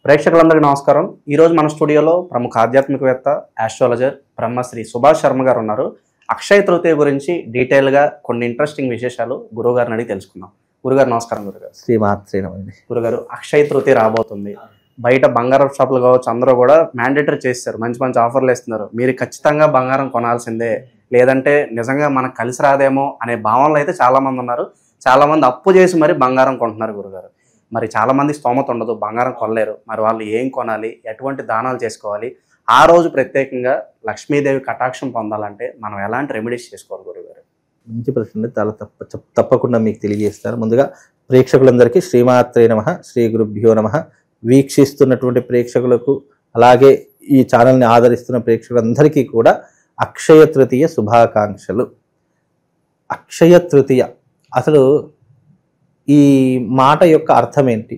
ప్రేక్షకులందరికీ నమస్కారం. ఈరోజు మన స్టూడియోలో ప్రముఖ ఆధ్యాత్మికవేత్త ఆస్ట్రాలజర్ బ్రహ్మశ్రీ సుభాష్ శర్మ గారు ఉన్నారు. అక్షయ తృతీయ గురించి డీటెయిల్గా కొన్ని ఇంట్రెస్టింగ్ విశేషాలు గురువుగారిని అడిగి తెలుసుకుందాం. గురుగారు నమస్కారం. గురుగారు శ్రీమాత్రేనమండి. గురుగారు, అక్షయ తృతీయ రాబోతుంది. బయట బంగారం షాపులు కావచ్చు, అందరూ కూడా మ్యాండేటరీ చేస్తారు, మంచి మంచి ఆఫర్లు ఇస్తున్నారు. మీరు ఖచ్చితంగా బంగారం కొనాల్సిందే, లేదంటే నిజంగా మనకు కలిసి రాదేమో అనే భావనలో అయితే చాలామంది ఉన్నారు. చాలామంది అప్పు చేసి మరి బంగారం కొంటున్నారు. గురుగారు, మరి చాలామంది స్తోమత ఉండదు, బంగారం కొనలేరు. మరి వాళ్ళు ఏం కొనాలి, ఎటువంటి దానాలు చేసుకోవాలి, ఆ రోజు ప్రత్యేకంగా లక్ష్మీదేవి కటాక్షం పొందాలంటే మనం ఎలాంటి రెమెడీస్ చేసుకోవాలి గురుగారు? మంచి ప్రశ్న, చాలా తప్పకుండా మీకు తెలియజేస్తాను. ముందుగా ప్రేక్షకులందరికీ శ్రీమాత్రే నమః, శ్రీ గురుభ్యో నమః. వీక్షిస్తున్నటువంటి ప్రేక్షకులకు, అలాగే ఈ ఛానల్ని ఆదరిస్తున్న ప్రేక్షకులందరికీ కూడా అక్షయ తృతీయ శుభాకాంక్షలు. అక్షయ తృతీయ, అసలు ఈ మాట యొక్క అర్థం ఏంటి,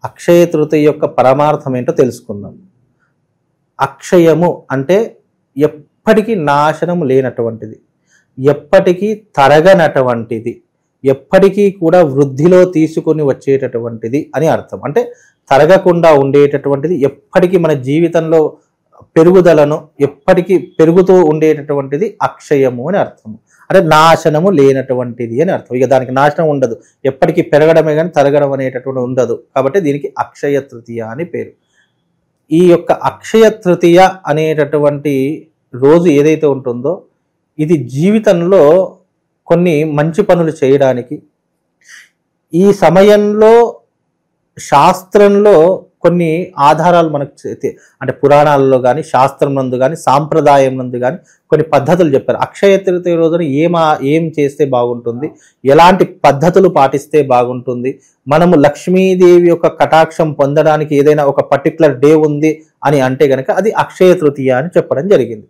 అక్షయ తృతీయ యొక్క పరమార్థం ఏంటో తెలుసుకుందాం. అక్షయము అంటే ఎప్పటికీ నాశనం లేనటువంటిది, ఎప్పటికీ తరగనటువంటిది, ఎప్పటికీ కూడా వృద్ధిలో తీసుకొని వచ్చేటటువంటిది అని అర్థం. అంటే తరగకుండా ఉండేటటువంటిది, ఎప్పటికీ మన జీవితంలో పెరుగుదలను ఎప్పటికీ పెరుగుతూ ఉండేటటువంటిది అక్షయము అని అర్థము. అంటే నాశనము లేనటువంటిది అని అర్థం. ఇక దానికి నాశనం ఉండదు, ఎప్పటికీ పెరగడమే కానీ తరగడం అనేటటువంటి ఉండదు. కాబట్టి దీనికి అక్షయ తృతీయ అని పేరు. ఈ యొక్క అక్షయ తృతీయ అనేటటువంటి రోజు ఏదైతే ఉంటుందో, ఇది జీవితంలో కొన్ని మంచి పనులు చేయడానికి, ఈ సమయంలో శాస్త్రంలో కొన్ని ఆధారాలు మనకు అంటే పురాణాలలో కానీ, శాస్త్రం నందు కానీ, సాంప్రదాయం నందు కానీ కొన్ని పద్ధతులు చెప్పారు. అక్షయ తృతీయ రోజున ఏం చేస్తే బాగుంటుంది, ఎలాంటి పద్ధతులు పాటిస్తే బాగుంటుంది, మనము లక్ష్మీదేవి యొక్క కటాక్షం పొందడానికి ఏదైనా ఒక పర్టికులర్ డే ఉంది అని అంటే కనుక అది అక్షయ తృతీయ అని చెప్పడం జరిగింది.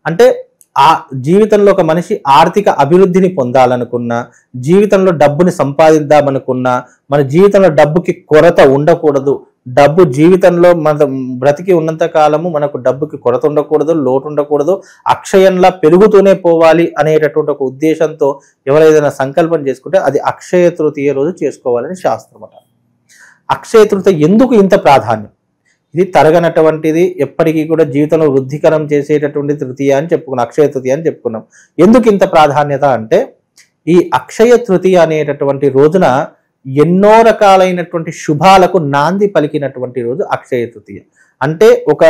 అంటే ఆ జీవితంలో ఒక మనిషి ఆర్థిక అభివృద్ధిని పొందాలనుకున్నా, జీవితంలో డబ్బుని సంపాదిద్దామనుకున్నా, మన జీవితంలో డబ్బుకి కొరత ఉండకూడదు, డబ్బు జీవితంలో మన బ్రతికి ఉన్నంత కాలము మనకు డబ్బుకి కొరత ఉండకూడదు, లోటు ఉండకూడదు, అక్షయంలా పెరుగుతూనే పోవాలి అనేటటువంటి ఒక ఉద్దేశంతో ఎవరైనా సంకల్పం చేసుకుంటే అది అక్షయ తృతీయ రోజు చేసుకోవాలని శాస్త్రం అంటారు. అక్షయ తృతీయ ఎందుకు ఇంత ప్రాధాన్యం? ఇది తరగనటువంటిది, ఎప్పటికీ కూడా జీవితంలో వృద్ధికరం చేసేటటువంటి తృతీయ అని చెప్పుకున్నాం, అక్షయ తృతీయ అని చెప్పుకున్నాం. ఎందుకు ఇంత ప్రాధాన్యత అంటే, ఈ అక్షయ తృతీయ అనేటటువంటి రోజున ఎన్నో రకాలైనటువంటి శుభాలకు నాంది పలికినటువంటి రోజు అక్షయ తృతీయ. అంటే ఒక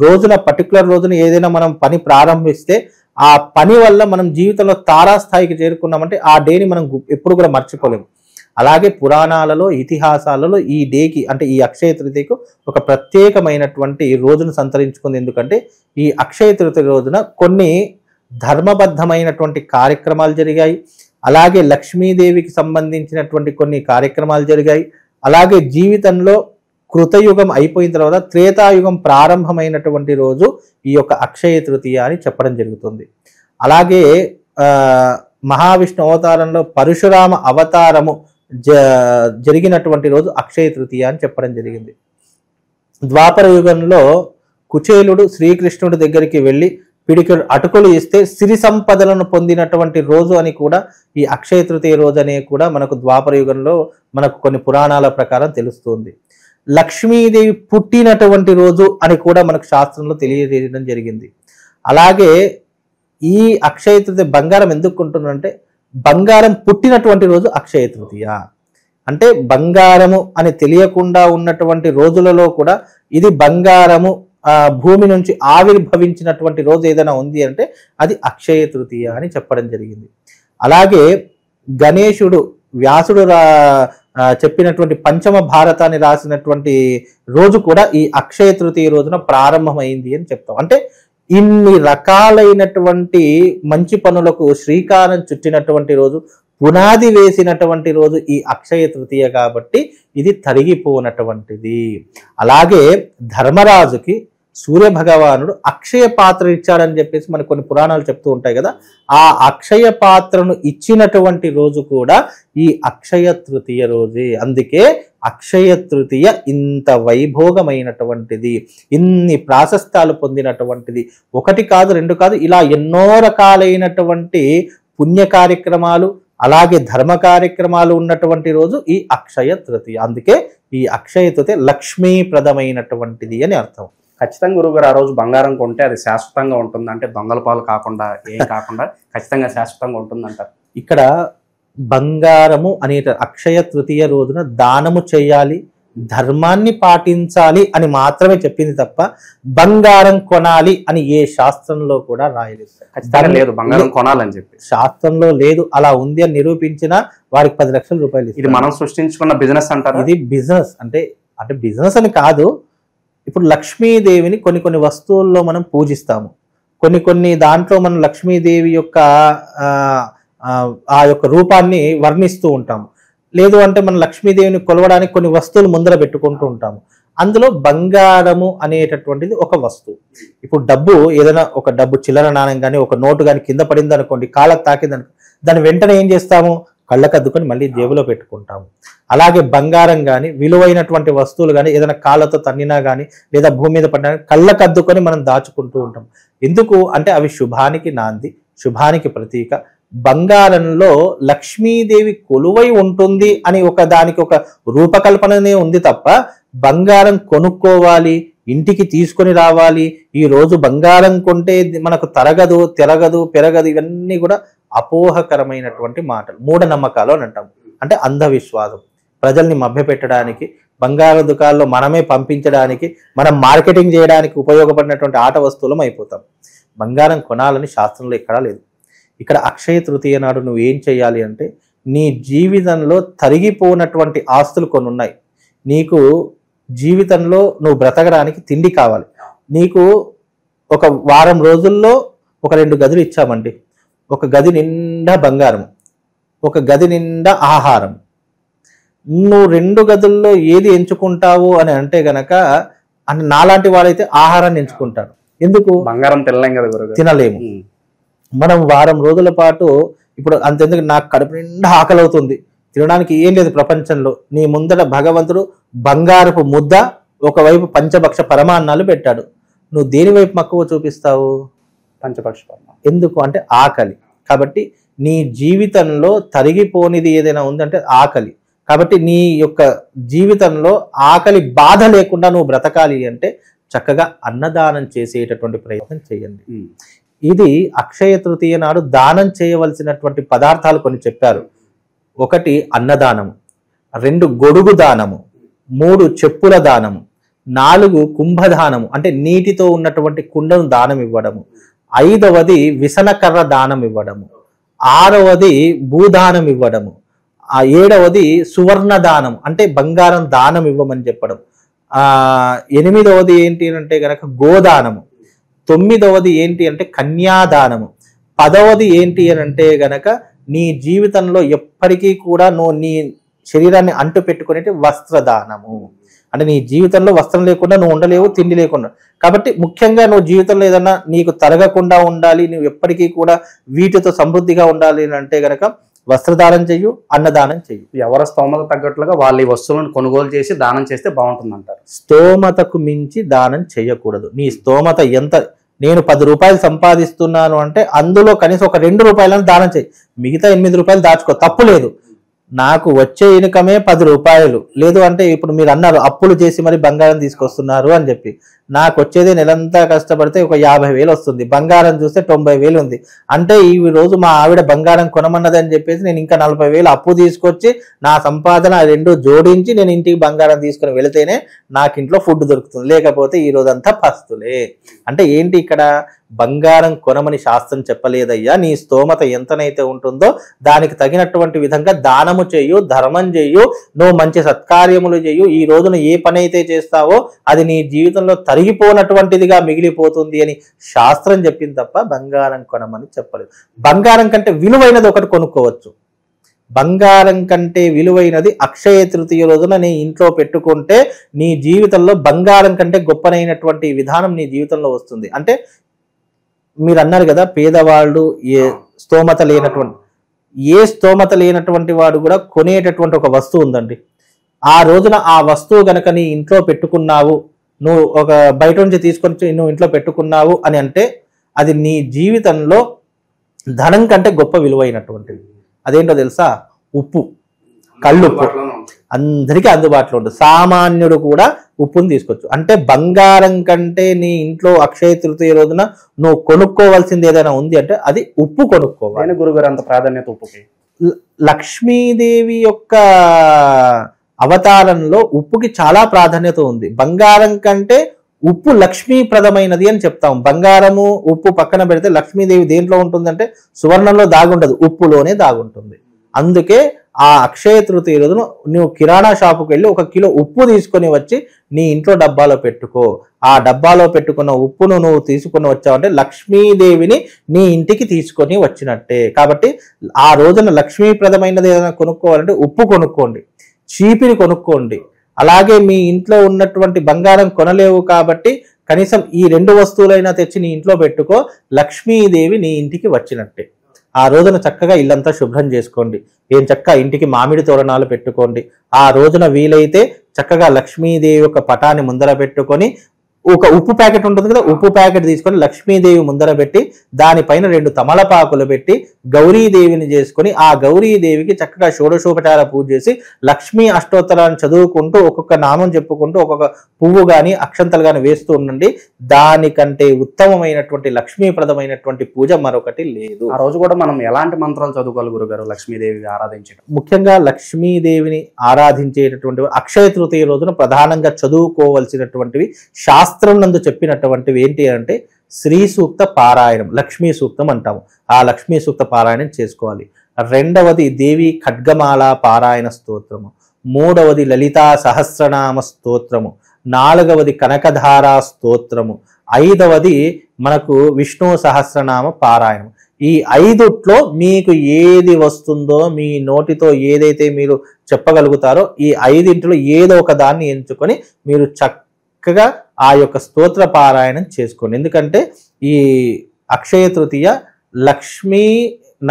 రోజున, పర్టికులర్ రోజున ఏదైనా మనం పని ప్రారంభిస్తే ఆ పని వల్ల మనం జీవితంలో తారాస్థాయికి చేరుకున్నామంటే ఆ డేని మనం ఎప్పుడు కూడా మర్చిపోలేము. అలాగే పురాణాలలో, ఇతిహాసాలలో ఈ డేకి, అంటే ఈ అక్షయ తృతీయకు ఒక ప్రత్యేకమైనటువంటి రోజును సంతరించుకుంది. ఎందుకంటే ఈ అక్షయ తృతీయ రోజున కొన్ని ధర్మబద్ధమైనటువంటి కార్యక్రమాలు జరిగాయి, అలాగే లక్ష్మీదేవికి సంబంధించినటువంటి కొన్ని కార్యక్రమాలు జరిగాయి, అలాగే జీవితంలో కృతయుగం అయిపోయిన తర్వాత త్రేతాయుగం ప్రారంభమైనటువంటి రోజు ఈ యొక్క అక్షయ తృతీయ అని చెప్పడం జరుగుతుంది. అలాగే మహావిష్ణు అవతారంలో పరశురామ అవతారము జరిగినటువంటి రోజు అక్షయ తృతీయ అని చెప్పడం జరిగింది. ద్వాపర యుగంలో కుచేలుడు శ్రీకృష్ణుడి దగ్గరికి వెళ్ళి పిడికెడు అటుకులు ఇస్తే సిరి సంపదలను పొందినటువంటి రోజు అని కూడా ఈ అక్షయ తృతీయ రోజు అనే కూడా మనకు ద్వాపర యుగంలో మనకు కొన్ని పురాణాల ప్రకారం తెలుస్తుంది. లక్ష్మీదేవి పుట్టినటువంటి రోజు అని కూడా మనకు శాస్త్రంలో తెలియజేయడం జరిగింది. అలాగే ఈ అక్షయ తృతీయ బంగారం ఎందుకు కొంటున్నారంటే, బంగారం పుట్టినటువంటి రోజు అక్షయ తృతీయ. అంటే బంగారము అని తెలియకుండా ఉన్నటువంటి రోజులలో కూడా ఇది బంగారము భూమి నుంచి ఆవిర్భవించినటువంటి రోజు ఏదైనా ఉంది అంటే అది అక్షయ తృతీయ అని చెప్పడం జరిగింది. అలాగే గణేశుడు, వ్యాసుడు చెప్పినటువంటి పంచమ భారతాన్ని రాసినటువంటి రోజు కూడా ఈ అక్షయ తృతీయ రోజున ప్రారంభమైంది అని చెప్తాం. అంటే ఇన్ని రకాలైనటువంటి మంచి పనులకు శ్రీకారం చుట్టినటువంటి రోజు, పునాది వేసినటువంటి రోజు ఈ అక్షయ తృతీయ కాబట్టి ఇది తరిగిపోనటువంటిది. అలాగే ధర్మరాజుకి సూర్య భగవానుడు అక్షయ పాత్ర ఇచ్చాడని చెప్పేసి మనకు కొన్ని పురాణాలు చెప్తూ ఉంటాయి కదా. ఆ అక్షయ పాత్రను ఇచ్చినటువంటి రోజు కూడా ఈ అక్షయ తృతీయ రోజే. అందుకే అక్షయ తృతీయ ఇంత వైభోగమైనటువంటిది, ఇన్ని ప్రాశస్త్యాలు పొందినటువంటిది. ఒకటి కాదు, రెండు కాదు, ఇలా ఎన్నో రకాలైనటువంటి పుణ్య కార్యక్రమాలు, అలాగే ధర్మ కార్యక్రమాలు ఉన్నటువంటి రోజు ఈ అక్షయ తృతీయ. అందుకే ఈ అక్షయ తృతీయ లక్ష్మీప్రదమైనటువంటిది అని అర్థం. ఖచ్చితంగా గురువుగారు ఆ రోజు బంగారం కొంటే అది శాశ్వతంగా ఉంటుంది, అంటే దొంగల పాలు కాకుండా ఏం కాకుండా ఖచ్చితంగా శాశ్వతంగా ఉంటుంది అంటారు. ఇక్కడ బంగారము అనే అక్షయ తృతీయ రోజున దానము చేయాలి, ధర్మాన్ని పాటించాలి అని మాత్రమే చెప్పింది తప్ప బంగారం కొనాలి అని ఏ శాస్త్రంలో కూడా రాయలేదు. ఖచ్చితంగా లేదు బంగారం కొనాలని చెప్పి, శాస్త్రంలో లేదు. అలా ఉంది అని నిరూపించినా వారికి 10 లక్షల రూపాయలు. ఇది మనం సృష్టించుకున్న బిజినెస్ అంటారు. ఇది బిజినెస్ అంటే బిజినెస్ అని కాదు. ఇప్పుడు లక్ష్మీదేవిని కొన్ని వస్తువుల్లో మనం పూజిస్తాము, కొన్ని దాంట్లో మనం లక్ష్మీదేవి యొక్క ఆ యొక్క రూపాన్ని వర్ణిస్తూ ఉంటాము. లేదు అంటే మనం లక్ష్మీదేవిని కొలవడానికి కొన్ని వస్తువులు ముందర పెట్టుకుంటూ ఉంటాము. అందులో బంగారము అనేటటువంటిది ఒక వస్తువు. ఇప్పుడు డబ్బు ఏదైనా ఒక డబ్బు చిల్లర నాణ్యం కానీ ఒక నోటు కానీ కింద పడింది అనుకోండి, కాళ్ళకు తాకింది అనుకో, దాన్ని వెంటనే ఏం చేస్తాము, కళ్ళకద్దుకొని మళ్ళీ జేబులో పెట్టుకుంటాము. అలాగే బంగారం కానీ విలువైనటువంటి వస్తువులు కానీ ఏదైనా కాళ్ళతో తన్నినా కానీ లేదా భూమి మీద పడినా కళ్ళకద్దుకొని మనం దాచుకుంటూ ఉంటాం. ఎందుకు అంటే అవి శుభానికి నాంది, శుభానికి ప్రతీక. బంగారంలో లక్ష్మీదేవి కొలువై ఉంటుంది అని దానికి ఒక రూపకల్పననే ఉంది తప్ప బంగారం కొనుక్కోవాలి, ఇంటికి తీసుకొని రావాలి, ఈ రోజు బంగారం కొంటే మనకు తరగదు, పెరగదు, ఇవన్నీ కూడా అపోహకరమైనటువంటి మాటలు, మూఢనమ్మకాలు అని అంటాం. అంటే అంధవిశ్వాసం, ప్రజల్ని మభ్యపెట్టడానికి, బంగారు దుకాణాల్లో మనమే పంపించడానికి, మనం మార్కెటింగ్ చేయడానికి ఉపయోగపడినటువంటి ఆట వస్తువులం అయిపోతాం. బంగారం కొనాలని శాస్త్రంలో ఎక్కడా లేదు. ఇక్కడ అక్షయ తృతీయ నాడు నువ్వు ఏం చేయాలి అంటే, నీ జీవితంలో తరిగిపోనటువంటి ఆస్తులు కొన్ని ఉన్నాయి. నీకు జీవితంలో నువ్వు బ్రతకడానికి తిండి కావాలి. నీకు ఒక వారం రోజుల్లో ఒక 2 గదులు ఇచ్చామండి. ఒక గది నిండా బంగారం, ఒక గది నిండా ఆహారం. నువ్వు 2 గదుల్లో ఏది ఎంచుకుంటావు అని అంటే గనక, అంటే నాలాంటి వాడైతే ఆహారాన్ని ఎంచుకుంటాడు. ఎందుకు? బంగారం తినలేం కదా గురుగారు, తినలేము. మనం వారం రోజుల పాటు ఇప్పుడు అంతెందుకు, నాకు కడుపు నిండా ఆకలి అవుతుంది, తినడానికి ఏం లేదు ప్రపంచంలో. నీ ముందర భగవంతుడు బంగారపు ముద్ద, ఒకవైపు పంచభక్ష పరమాన్నాలు పెట్టాడు. నువ్వు దేని వైపు మక్కువ చూపిస్తావు? పంచభక్ష. ఎందుకు అంటే ఆకలి. కాబట్టి నీ జీవితంలో తరిగిపోనిది ఏదైనా ఉందంటే ఆకలి. కాబట్టి నీ యొక్క జీవితంలో ఆకలి బాధ లేకుండా నువ్వు బ్రతకాలి అంటే చక్కగా అన్నదానం చేసేటటువంటి ప్రయత్నం చేయండి. ఇది అక్షయ తృతీయ నాడు దానం చేయవలసినటువంటి పదార్థాలు కొన్ని చెప్పారు. 1 అన్నదానము, 2 గొడుగు దానము, 3 చెప్పుల దానము, 4 కుంభదానము అంటే నీటితో ఉన్నటువంటి కుండను దానం ఇవ్వడము, 5వది విసనకర్ర దానం ఇవ్వడము, 6వది భూదానం ఇవ్వడము, 7వది సువర్ణ దానం అంటే బంగారం దానం ఇవ్వమని చెప్పడం, 8వది ఏంటి అంటే గనక గోదానము, 9వది ఏంటి అంటే కన్యాదానము, 10వది ఏంటి అని అంటే గనక నీ జీవితంలో ఎప్పటికీ కూడా నువ్వు నీ శరీరాన్ని అంటు పెట్టుకునే వస్త్రదానము. అంటే నీ జీవితంలో వస్త్రం లేకుండా నువ్వు ఉండలేవు, తిండి లేకుండా. కాబట్టి ముఖ్యంగా నువ్వు జీవితంలో ఏదన్నా నీకు తరగకుండా ఉండాలి, నువ్వు ఎప్పటికీ కూడా వీటితో సమృద్ధిగా ఉండాలి అంటే గనక వస్త్రదానం చెయ్యు, అన్నదానం చెయ్యు. ఎవరి స్తోమత తగ్గట్లుగా వాళ్ళు ఈ వస్తువులను కొనుగోలు చేసి దానం చేస్తే బాగుంటుంది అంటారు. స్తోమతకు మించి దానం చేయకూడదు. నీ స్తోమత ఎంత, నేను 10 రూపాయలు సంపాదిస్తున్నాను అంటే అందులో కనీసం ఒక 2 రూపాయలను దానం చేయి, మిగతా 8 రూపాయలు దాచుకో, తప్పు లేదు. నాకు వచ్చే ఇన్కమే 10 రూపాయలు, లేదు అంటే ఇప్పుడు మీరు అన్నారు అప్పులు చేసి మరి బంగారం తీసుకొస్తున్నారు అని చెప్పి, నాకు వచ్చేది నెలంతా కష్టపడితే ఒక 50,000 వస్తుంది, బంగారం చూస్తే 90,000 ఉంది. అంటే ఈ రోజు మా ఆవిడ బంగారం కొనమన్నది అని చెప్పేసి నేను ఇంకా 40,000 అప్పు తీసుకొచ్చి నా సంపాదన 2 జోడించి నేను ఇంటికి బంగారం తీసుకుని వెళితేనే నాకు ఇంట్లో ఫుడ్ దొరుకుతుంది, లేకపోతే ఈ రోజంతా పస్తులే. అంటే ఏంటి ఇక్కడ, బంగారం కొనమని శాస్త్రం చెప్పలేదయ్యా. నీ స్తోమత ఎంతనైతే ఉంటుందో దానికి తగినటువంటి విధంగా దానము చెయ్యు, ధర్మం చెయ్యు, నువ్వు మంచి సత్కార్యములు చెయ్యు. ఈ రోజున ఏ పని అయితే చేస్తావో అది నీ జీవితంలో తరిగిపోనటువంటిదిగా మిగిలిపోతుంది అని శాస్త్రం చెప్పింది తప్ప బంగారం కొనమని చెప్పలేదు. బంగారం కంటే విలువైనది ఒకటి కొనుక్కోవచ్చు. బంగారం కంటే విలువైనది అక్షయ తృతీయ రోజున నీ ఇంట్లో పెట్టుకుంటే నీ జీవితంలో బంగారం కంటే గొప్పనైనటువంటి విధానం నీ జీవితంలో వస్తుంది. అంటే మీరు అన్నారు కదా, పేదవాళ్ళు ఏ స్తోమత లేనటువంటి వాడు కూడా కొనేటటువంటి ఒక వస్తువు ఉందండి. ఆ రోజున ఆ వస్తువు గనక నీ ఇంట్లో పెట్టుకున్నావు, నువ్వు ఒక బయట నుంచి తీసుకొని నువ్వు ఇంట్లో పెట్టుకున్నావు అని అంటే అది నీ జీవితంలో ధనం కంటే గొప్ప విలువైనటువంటిది. అదేంటో తెలుసా? ఉప్పు, కళ్ళుప్పు. అందరికీ అందుబాటులో ఉంటుంది. సామాన్యుడు కూడా ఉప్పుని తీసుకోవచ్చు. అంటే బంగారం కంటే నీ ఇంట్లో అక్షయ తృతీయ రోజున నువ్వు కొనుక్కోవాల్సింది ఏదైనా ఉంది అంటే అది ఉప్పు కొనుక్కోవాలి. గురుగారు అంత ప్రాధాన్యత ఉప్పుకి? లక్ష్మీదేవి యొక్క అవతారంలో ఉప్పుకి చాలా ప్రాధాన్యత ఉంది. బంగారం కంటే ఉప్పు లక్ష్మీప్రదమైనది అని చెప్తాం. బంగారము ఉప్పు పక్కన పెడితే లక్ష్మీదేవి దేంట్లో ఉంటుందంటే సువర్ణంలో దాగుంటది, ఉప్పులోనే దాగుంటుంది. అందుకే ఆ అక్షయ తృతీయ రోజున నువ్వు కిరాణా షాపుకి వెళ్ళి 1 కిలో ఉప్పు తీసుకొని వచ్చి నీ ఇంట్లో డబ్బాలో పెట్టుకో. ఆ డబ్బాలో పెట్టుకున్న ఉప్పును నువ్వు తీసుకొని వచ్చావంటే లక్ష్మీదేవిని నీ ఇంటికి తీసుకొని వచ్చినట్టే. కాబట్టి ఆ రోజున లక్ష్మీప్రదమైనది ఏదైనా కొనుక్కోవాలంటే ఉప్పు కొనుక్కోండి, చీపిరి కొనుక్కోండి. అలాగే మీ ఇంట్లో ఉన్నటువంటి బంగారం కొనలేవు కాబట్టి కనీసం ఈ 2 వస్తువులైనా తెచ్చి నీ ఇంట్లో పెట్టుకో, లక్ష్మీదేవి నీ ఇంటికి వచ్చినట్టే. ఆ రోజున చక్కగా ఇల్లంతా శుభ్రం చేసుకోండి. ఏం చక్కగా ఇంటికి మామిడి తోరణాలు పెట్టుకోండి. ఆ రోజున వీలైతే చక్కగా లక్ష్మీదేవి యొక్క పటాన్ని ముందర పెట్టుకొని ఒక ఉప్పు ప్యాకెట్ ఉంటుంది కదా, ఉప్పు ప్యాకెట్ తీసుకొని లక్ష్మీదేవి ముందర పెట్టి దానిపైన 2 తమలపాకులు పెట్టి గౌరీదేవిని చేసుకొని ఆ గౌరీదేవికి చక్కగా షోడశోపచార పూజ చేసి లక్ష్మీ అష్టోత్తరాన్ని చదువుకుంటూ ఒక్కొక్క నామం చెప్పుకుంటూ ఒక్కొక్క పువ్వు గాని అక్షంతలు గాని వేస్తూ ఉండండి. దానికంటే ఉత్తమమైనటువంటి లక్ష్మీప్రదమైనటువంటి పూజ మరొకటి లేదు. ఆ రోజు కూడా మనం ఎలాంటి మంత్రాలు చదువుకోవాలి గురుగారు లక్ష్మీదేవి ఆరాధించడం? ముఖ్యంగా లక్ష్మీదేవిని ఆరాధించేటటువంటి అక్షయ తృతీయ రోజున ప్రధానంగా చదువుకోవలసినటువంటివి శాస్త్రం నందు చెప్పినటువంటివి ఏంటి అంటే శ్రీ సూక్త పారాయణం, లక్ష్మీ సూక్తం అంటాము. ఆ లక్ష్మీ సూక్త పారాయణం చేసుకోవాలి. 2వది దేవి ఖడ్గమాల పారాయణ స్తోత్రము, 3వది లలితా సహస్రనామ స్తోత్రము, 4వది కనకధారా స్తోత్రము, 5వది మనకు విష్ణు సహస్రనామ పారాయణం. ఈ 5ట్లో మీకు ఏది వస్తుందో మీ నోటితో ఏదైతే మీరు చెప్పగలుగుతారో ఈ 5ంటిలో ఏదో ఒక దాన్ని ఎంచుకొని మీరు చక్కగా ఆ యొక్క స్తోత్ర పారాయణం చేసుకోండి. ఎందుకంటే ఈ అక్షయ తృతీయ లక్ష్మీ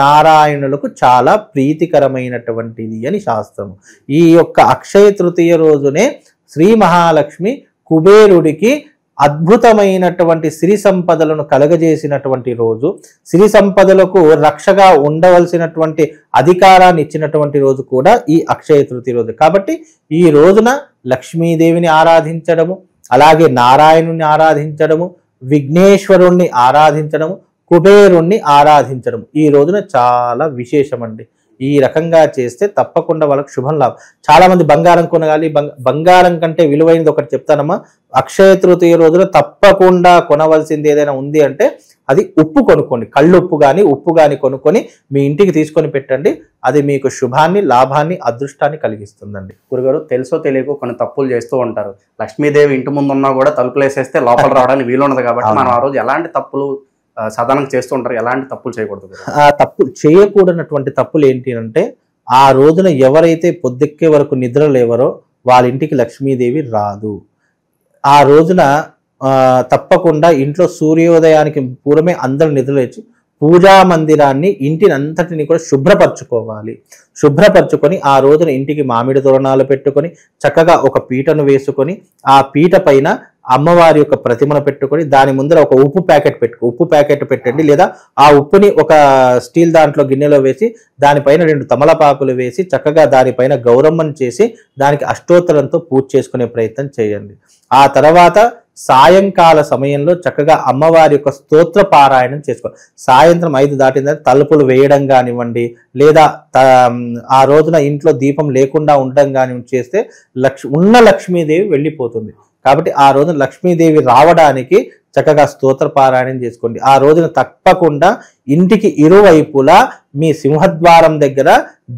నారాయణులకు చాలా ప్రీతికరమైనటువంటిది అని శాస్త్రము. ఈ యొక్క అక్షయ తృతీయ రోజునే శ్రీ మహాలక్ష్మి కుబేరుడికి అద్భుతమైనటువంటి సిరి సంపదలను కలగజేసినటువంటి రోజు, సిరి సంపదలకు రక్షగా ఉండవలసినటువంటి అధికారాన్ని ఇచ్చినటువంటి రోజు కూడా ఈ అక్షయ తృతీయ రోజు. కాబట్టి ఈ రోజున లక్ష్మీదేవిని ఆరాధించడము, అలాగే నారాయణుని ఆరాధించడము, విఘ్నేశ్వరుణ్ణి ఆరాధించడము, కుబేరుణ్ణి ఆరాధించడం ఈ రోజున చాలా విశేషమండి. ఈ రకంగా చేస్తే తప్పకుండా వాళ్ళకి శుభం లాభం. చాలా మంది బంగారం కొనగాలి, బంగారం కంటే విలువైనది ఒకటి చెప్తానమ్మా. అక్షయ తృతీయ రోజున తప్పకుండా కొనవలసింది ఏదైనా ఉంది అంటే అది ఉప్పు కొనుక్కోండి. కళ్ళుప్పు కానీ ఉప్పు కానీ కొనుక్కొని మీ ఇంటికి తీసుకొని పెట్టండి. అది మీకు శుభాన్ని, లాభాన్ని, అదృష్టాన్ని కలిగిస్తుందండి. గురుగారు తెలుసో తెలియకో కొన్ని తప్పులు చేస్తూ ఉంటారు. లక్ష్మీదేవి ఇంటి ముందు ఉన్నా కూడా తలుపులు వేసేస్తే లోపల రావడానికి వీలున్నది కాబట్టి మనం ఆ రోజు ఎలాంటి తప్పులు సాధారణంగా చేస్తూ ఉంటారు, ఎలాంటి తప్పులు చేయకూడదు? ఆ తప్పులు చేయకూడనటువంటి తప్పులు ఏంటి అంటే ఆ రోజున ఎవరైతే పొద్దెక్కే వరకు నిద్ర లేవరో వాళ్ళ ఇంటికి లక్ష్మీదేవి రాదు. ఆ రోజున తప్పకుండా ఇంట్లో సూర్యోదయానికి పూర్వమే అందరూ నిద్రలేచి పూజా మందిరాన్ని ఇంటిని అంతటిని కూడా శుభ్రపరచుకోవాలి. శుభ్రపరచుకొని ఆ రోజున ఇంటికి మామిడి తోరణాలు పెట్టుకొని చక్కగా ఒక పీటను వేసుకొని ఆ పీట పైన అమ్మవారి యొక్క ప్రతిమను పెట్టుకొని దాని ముందర ఒక ఉప్పు ప్యాకెట్ పెట్టండి. లేదా ఆ ఉప్పుని ఒక స్టీల్ దాంట్లో గిన్నెలో వేసి దానిపైన 2 తమలపాకులు వేసి చక్కగా దానిపైన గౌరమ్మను చేసి దానికి అష్టోత్తరంతో పూజ చేసుకునే ప్రయత్నం చేయండి. ఆ తర్వాత సాయంకాల సమయంలో చక్కగా అమ్మవారి యొక్క స్తోత్ర పారాయణం చేసుకోవాలి. సాయంత్రం 5 దాటిన తలుపులు వేయడం కానివ్వండి, లేదా ఆ రోజున ఇంట్లో దీపం లేకుండా ఉండడం కానివ్వండి చేస్తే ఉన్న లక్ష్మీదేవి వెళ్ళిపోతుంది. కాబట్టి ఆ రోజున లక్ష్మీదేవి రావడానికి చక్కగా స్తోత్ర పారాయణం చేసుకోండి. ఆ రోజున తప్పకుండా ఇంటికి ఇరువైపులా మీ సింహద్వారం దగ్గర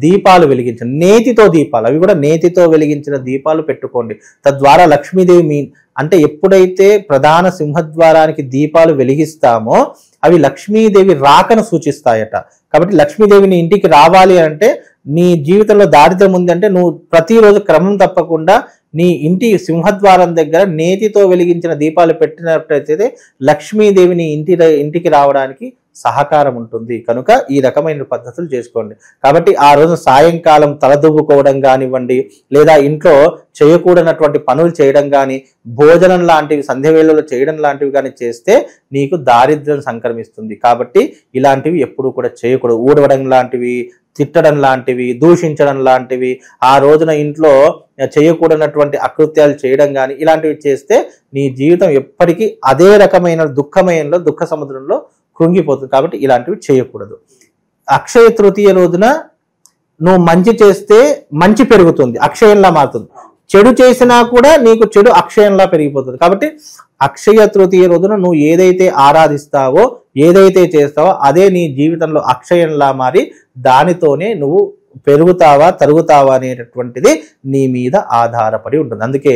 దీపాలు వెలిగించండి. నేతితో దీపాలు, అవి కూడా నేతితో వెలిగించిన దీపాలు పెట్టుకోండి. తద్వారా లక్ష్మీదేవి మీ అంటే ఎప్పుడైతే ప్రధాన సింహద్వారానికి దీపాలు వెలిగిస్తామో అవి లక్ష్మీదేవి రాకను సూచిస్తాయట. కాబట్టి లక్ష్మీదేవిని ఇంటికి రావాలి అంటే నీ జీవితంలో దారిద్ర్యం ఉంది అంటే నువ్వు ప్రతిరోజు క్రమం తప్పకుండా నీ ఇంటి సింహద్వారం దగ్గర నేతితో వెలిగించిన దీపాలు పెట్టినట్లయితే లక్ష్మీదేవిని ఇంటికి రావడానికి సహకారం ఉంటుంది. కనుక ఈ రకమైన పద్ధతులు చేసుకోండి. కాబట్టి ఆ రోజు సాయంకాలం తలదువ్వుకోవడం కానివ్వండి, లేదా ఇంట్లో చేయకూడనటువంటి పనులు చేయడం కానీ, భోజనం లాంటివి సంధ్య వేళలో చేయడం లాంటివి కానీ చేస్తే నీకు దారిద్ర్యం సంక్రమిస్తుంది. కాబట్టి ఇలాంటివి ఎప్పుడూ కూడా చేయకూడదు. ఊడవడం లాంటివి, తిట్టడం లాంటివి, దూషించడం లాంటివి, ఆ రోజున ఇంట్లో చేయకూడనటువంటి అకృత్యాలు చేయడం కానీ ఇలాంటివి చేస్తే నీ జీవితం ఎప్పటికీ అదే రకమైన దుఃఖ సముద్రంలో కృంగిపోతుంది. కాబట్టి ఇలాంటివి చేయకూడదు. అక్షయ తృతీయ రోజున నువ్వు మంచి చేస్తే మంచి పెరుగుతుంది, అక్షయంలా మారుతుంది. చెడు చేసినా కూడా నీకు చెడు అక్షయంలా పెరిగిపోతుంది. కాబట్టి అక్షయ తృతీయ రోజున నువ్వు ఏదైతే ఆరాధిస్తావో, ఏదైతే చేస్తావో అదే నీ జీవితంలో అక్షయంలా మారి దానితోనే నువ్వు పెరుగుతావా తరుగుతావా అనేటటువంటిది నీ మీద ఆధారపడి ఉంటుంది. అందుకే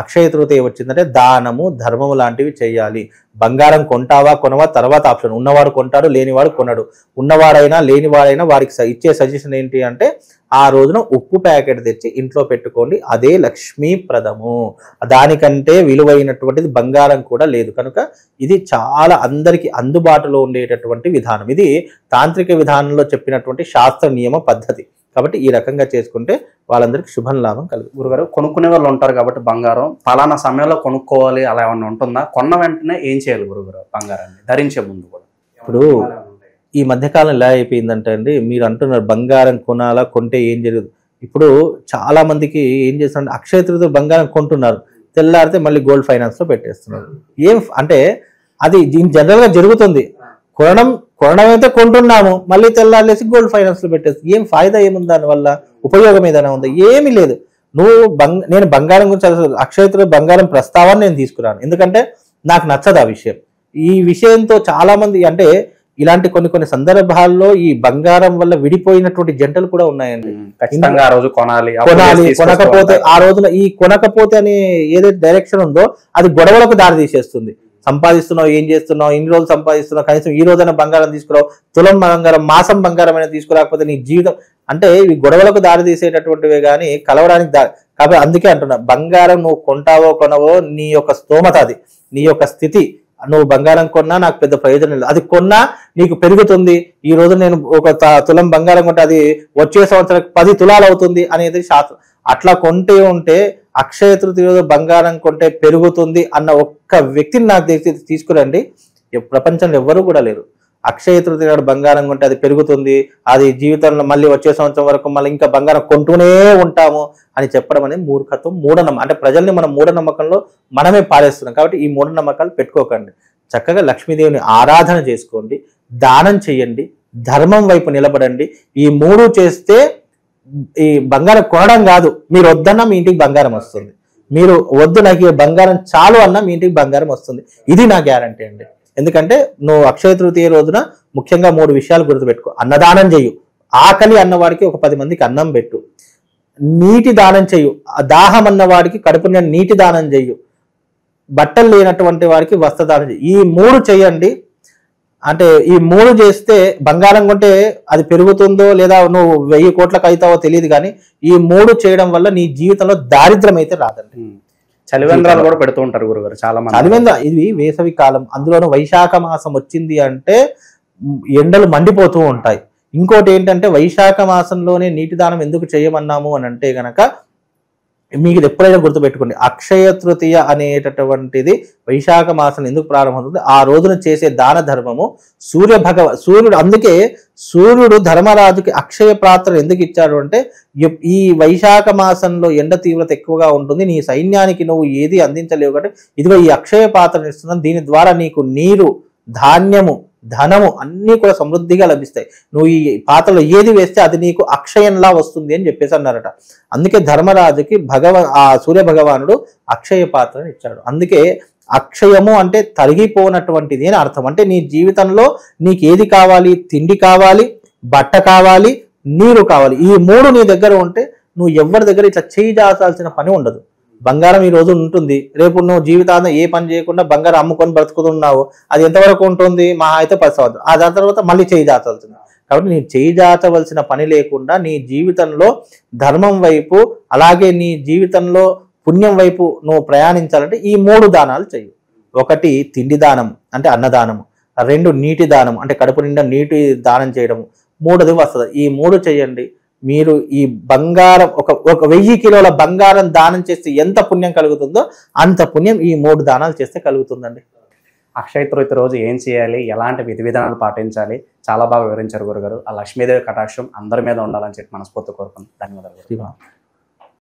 అక్షయ తృతీయ వచ్చిందంటే దానము ధర్మము లాంటివి చేయాలి. బంగారం కొంటావా కొనవా తర్వాత ఆప్షన్. ఉన్నవాడు కొంటాడు, లేనివాడు కొనడు. ఉన్నవాడైనా లేనివాడైనా వారికి ఇచ్చే సజెషన్ ఏంటి అంటే ఆ రోజున ఉప్పు ప్యాకెట్ తెచ్చి ఇంట్లో పెట్టుకోండి, అదే లక్ష్మీప్రదము. దానికంటే విలువైనటువంటిది బంగారం కూడా లేదు. కనుక ఇది చాలా అందరికీ అందుబాటులో ఉండేటటువంటి విధానం. ఇది తాంత్రిక విధానంలో చెప్పినటువంటి శాస్త్ర నియమ పద్ధతి. కాబట్టి ఈ రకంగా చేసుకుంటే వాళ్ళందరికీ శుభం లాభం కలుగుతుంది. గురుగారు, కొనుక్కునే వాళ్ళు ఉంటారు కాబట్టి బంగారం పలానా సమయంలో కొనుక్కోవాలి అలా ఏమన్నా ఉంటుందా? కొన్న వెంటనే ఏం చేయాలి గురుగారు బంగారాన్ని ధరించే ముందు కూడా? ఇప్పుడు ఈ మధ్యకాలం ఎలా అయిపోయిందంటే అండి, మీరు అంటున్నారు బంగారం కొనాలా, కొంటే ఏం జరగదు. ఇప్పుడు చాలా మందికి ఏం చేస్తున్నారు, అక్షయ తృతీయ బంగారం కొంటున్నారు, తెల్లారితే మళ్ళీ గోల్డ్ ఫైనాన్స్ లో పెట్టేస్తున్నారు. ఏం అంటే అది జనరల్ గా జరుగుతుంది. కొనడం అయితే కొంటున్నాము, మళ్ళీ తెల్లారేసి గోల్డ్ ఫైనాన్స్ లో పెట్టేస్తుంది. ఏం ఫాయిదా ఏముంది దానివల్ల? ఉపయోగం ఏదైనా ఉందా? ఏమీ లేదు. నేను బంగారం గురించి అక్షయ తృతీయ బంగారం ప్రస్తావాన్ని నేను తీసుకున్నాను, ఎందుకంటే నాకు నచ్చదు ఆ విషయం. ఈ విషయంతో చాలా మంది అంటే ఇలాంటి కొన్ని సందర్భాల్లో ఈ బంగారం వల్ల విడిపోయినటువంటి జంటలు కూడా ఉన్నాయండి. ఖచ్చితంగా ఆ రోజు కొనాలి, కొనకపోతే ఆ రోజున ఈ కొనకపోతే అనే ఏదైతే డైరెక్షన్ ఉందో అది గొడవలకు దారి తీసేస్తుంది. సంపాదిస్తున్నావు, ఏం చేస్తున్నావు, ఇన్ని రోజులు సంపాదిస్తున్నావు, కనీసం ఈ రోజైనా బంగారం తీసుకురావు, తులం బంగారం మాసం బంగారం అయినా తీసుకురాకపోతే నీ జీవితం అంటే ఇవి గొడవలకు దారి తీసేటటువంటివే కానీ కలవడానికి కాబట్టి అందుకే అంటున్నా, బంగారం నువ్వు కొంటావో కొనవో నీ యొక్క స్తోమత, అది నీ యొక్క స్థితి. నువ్వు బంగారం కొన్నా నాకు పెద్ద ప్రయోజనం లేదు, అది కొన్నా నీకు పెరుగుతుంది. ఈ రోజు నేను ఒక తులం బంగారం కొంటే అది వచ్చే సంవత్సరానికి 10 తులాలు అవుతుంది అనేది శాస్త్రం. అట్లా కొంటే ఉంటే అక్షయ తృతీయ రోజు బంగారం కొంటే పెరుగుతుంది అన్న ఒక్క వ్యక్తిని నాకు తీసుకురండి, ప్రపంచంలో ఎవ్వరూ కూడా లేరు. అక్షయ తృతీయ నాడు బంగారం కొంటే అది పెరుగుతుంది, అది జీవితంలో మళ్ళీ వచ్చే సంవత్సరం వరకు మళ్ళీ ఇంకా బంగారం కొంటూనే ఉంటాము అని చెప్పడం అనేది మూర్ఖత్వం, మూఢనమ్మకం. అంటే ప్రజల్ని మనం మూఢనమ్మకంలో మనమే పారేస్తున్నాం. కాబట్టి ఈ మూఢనమ్మకాలు పెట్టుకోకండి. చక్కగా లక్ష్మీదేవిని ఆరాధన చేసుకోండి, దానం చేయండి, ధర్మం వైపు నిలబడండి. ఈ 3 చేస్తే ఈ బంగారం కొనడం కాదు, మీరు వద్దన్నా మీ ఇంటికి బంగారం వస్తుంది. మీరు వద్దు నాకు ఈ బంగారం చాలు అన్నా మీ ఇంటికి బంగారం వస్తుంది. ఇది నా గ్యారంటీ అండి. ఎందుకంటే నువ్వు అక్షయ తృతీయ రోజున ముఖ్యంగా 3 విషయాలు గుర్తుపెట్టుకో. అన్నదానం చెయ్యు, ఆకలి అన్నవాడికి ఒక 10 మందికి అన్నం పెట్టు, నీటి దానం చెయ్యు, దాహం అన్నవాడికి కడుపు నిండా నీటి దానం చెయ్యు, బట్టలు లేనటువంటి వారికి వస్త్రదానం చెయ్యి. ఈ 3 చెయ్యండి. అంటే ఈ 3 చేస్తే బంగారం కొంటే అది పెరుగుతుందో లేదా నువ్వు 1000 కోట్లకు అవుతావో తెలియదు, కానీ ఈ 3 చేయడం వల్ల నీ జీవితంలో దారిద్ర్యం అయితే రాదండి. చలివేంద్రాలు కూడా పెడుతూ ఉంటారు గురుగారు చాలా మంది. చలివేంద్ర ఇది వేసవి కాలం, అందులోనూ వైశాఖ మాసం వచ్చింది అంటే ఎండలు మండిపోతూ ఉంటాయి. ఇంకోటి ఏంటంటే వైశాఖ మాసంలోనే నీటి దానం ఎందుకు చేయమన్నాము అని అంటే గనక మీకు ఎప్పుడైనా గుర్తుపెట్టుకోండి, అక్షయ తృతీయ అనేటటువంటిది వైశాఖ మాసం ఎందుకు ప్రారంభమవుతుంది, ఆ రోజున చేసే దాన ధర్మము సూర్యుడు. అందుకే సూర్యుడు ధర్మరాజుకి అక్షయ పాత్ర ఎందుకు ఇచ్చాడు అంటే ఈ వైశాఖ మాసంలో ఎండ తీవ్రత ఎక్కువగా ఉంటుంది, నీ సైన్యానికి నువ్వు ఏది అందించలేవు కాబట్టి ఇదిగో ఈ అక్షయ పాత్రను ఇస్తున్నాను, దీని ద్వారా నీకు నీరు, ధాన్యము, ధనము అన్నీ కూడా సమృద్ధిగా లభిస్తాయి. నువ్వు ఈ పాత్రలో ఏది వేస్తే అది నీకు అక్షయంలా వస్తుంది అని చెప్పేసి అన్నారట. అందుకే ధర్మరాజుకి ఆ సూర్య భగవానుడు అక్షయ పాత్రను ఇచ్చాడు. అందుకే అక్షయము అంటే తరిగిపోనటువంటిది అని అర్థం. అంటే నీ జీవితంలో నీకు ఏది కావాలి, తిండి కావాలి, బట్ట కావాలి, నీరు కావాలి, ఈ 3 నీ దగ్గర ఉంటే నువ్వు ఎవరి దగ్గర ఇట్లా చేయి దాచాల్సిన పని ఉండదు. బంగారం ఈ రోజు ఉంటుంది, రేపు నువ్వు జీవితాంతం ఏ పని చేయకుండా బంగారం అమ్ముకొని బ్రతుకుతున్నావు, అది ఎంతవరకు ఉంటుంది, మహా అయితే 10 సంవత్సరాలు, ఆ దాని తర్వాత మళ్ళీ చేయి దాచాల్సింది. కాబట్టి నీ చేయి దాచవలసిన పని లేకుండా నీ జీవితంలో ధర్మం వైపు అలాగే నీ జీవితంలో పుణ్యం వైపు నువ్వు ప్రయాణించాలంటే ఈ 3 దానాలు చెయ్యి. 1 తిండి దానం అంటే అన్నదానము, 2 నీటి దానం అంటే కడుపు నిండా నీటి దానం చేయడము, 3ది వస్త్రం. ఈ 3 చేయండి. మీరు ఈ బంగారం ఒక 1000 కిలోల బంగారం దానం చేస్తే ఎంత పుణ్యం కలుగుతుందో అంత పుణ్యం ఈ 3 దానాలు చేస్తే కలుగుతుందండి. అక్షయ తృతీయ రోజు ఏం చేయాలి, ఎలాంటి విధి విధానాలు పాటించాలి చాలా బాగా వివరించారు గురుగారు. ఆ లక్ష్మీదేవి కటాక్షం అందరి మీద ఉండాలని చెప్పి మనస్ఫూర్తి కోరుకుంటున్నాను. ధన్యవాదాలు.